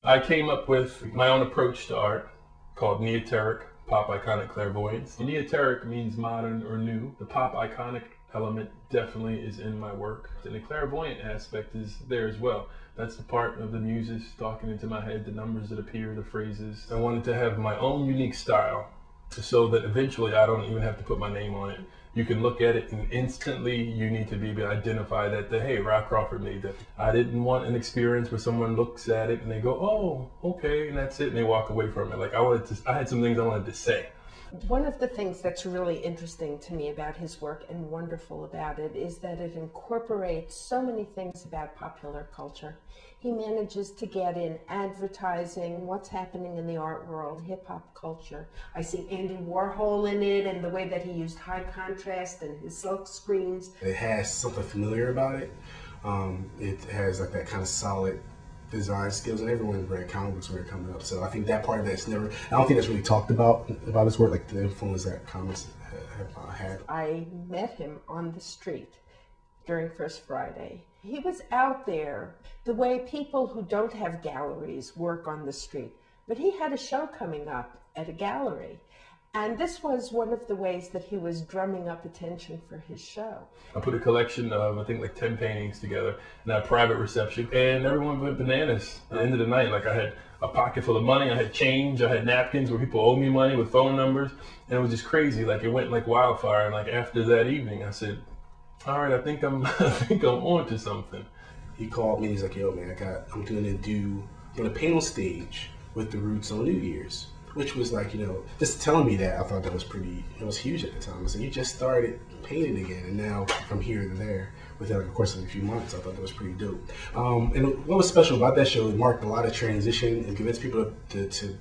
I came up with my own approach to art called neoteric pop iconic clairvoyance. Neoteric means modern or new. The pop iconic element definitely is in my work. And the clairvoyant aspect is there as well. That's the part of the muses talking into my head, the numbers that appear, the phrases. I wanted to have my own unique style so that eventually I don't even have to put my name on it. You can look at it and instantly you need to be able to identify that, hey, Rah Crawford made that. I didn't want an experience where someone looks at it and they go, oh, okay, and that's it, and they walk away from it. Like I had some things I wanted to say. One of the things that's really interesting to me about his work and wonderful about it is that it incorporates so many things about popular culture. He manages to get in advertising, what's happening in the art world, hip-hop culture. I see Andy Warhol in it and the way that he used high contrast and his silk screens. It has something familiar about it. It has like that kind of solid design skills, and everyone read comic books when they're coming up. So I think that part of that's never, I don't think that's really talked about his work, like the influence that comics have had. I met him on the street during First Friday. He was out there the way people who don't have galleries work on the street. But he had a show coming up at a gallery. And this was one of the ways that he was drumming up attention for his show. I put a collection of, I think, like 10 paintings together in a private reception, and everyone went bananas at the end of the night. Like I had a pocket full of money, I had change, I had napkins where people owed me money with phone numbers, and it was just crazy. Like it went like wildfire. And like after that evening, I said, all right, I think I'm on to something. He called me, he's like, yo man, I'm gonna paint on stage with the Roots on New Year's. Which was like, just telling me that, I thought that was it was huge at the time. I said, you just started painting again, and now from here to there, within like, of course, in a few months, I thought that was pretty dope. And what was special about that show, it marked a lot of transition and convinced people to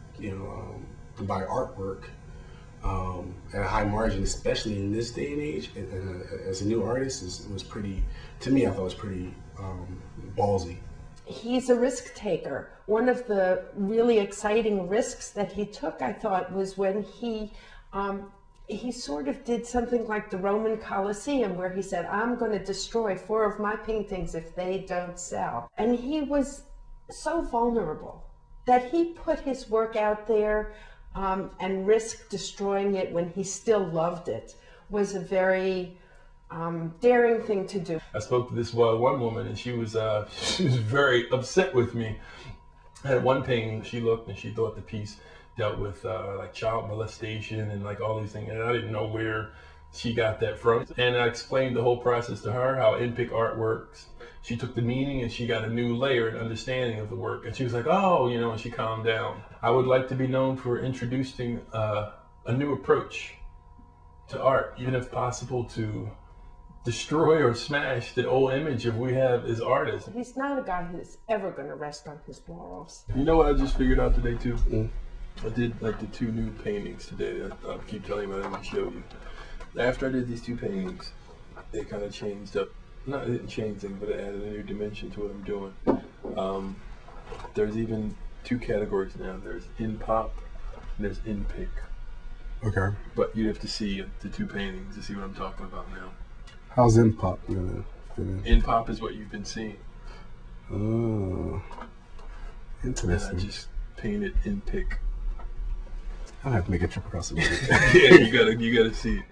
buy artwork at a high margin, especially in this day and age. And as a new artist, it was pretty, to me, I thought it was pretty ballsy. He's a risk taker. One of the really exciting risks that he took, I thought, was when he sort of did something like the Roman Colosseum, where he said, I'm going to destroy 4 of my paintings if they don't sell. And he was so vulnerable that he put his work out there and risked destroying it when he still loved it. Was a very daring thing to do. I spoke to this one woman, and she was very upset with me. I had one painting, she looked and she thought the piece dealt with like child molestation and like all these things, and I didn't know where she got that from. And I explained the whole process to her, how in-pick art works. She took the meaning and she got a new layer and understanding of the work, and she was like, oh, and she calmed down. I would like to be known for introducing a new approach to art, even if possible to destroy or smash the old image of we have as artists. He's not a guy who's ever going to rest on his laurels. You know what I just figured out today too? I did like the 2 new paintings today. I'll keep telling you what I'm going to show you. After I did these 2 paintings, they kind of changed up. Not, it didn't change things, but it added a new dimension to what I'm doing. There's even 2 categories now. There's in pop and there's in pick. Okay. But you'd have to see the 2 paintings to see what I'm talking about now. How's in pop gonna fit in? In pop is what you've been seeing. Oh, interesting. And I just painted in pick. I'll have to make a trip across the board. Yeah, you gotta see it.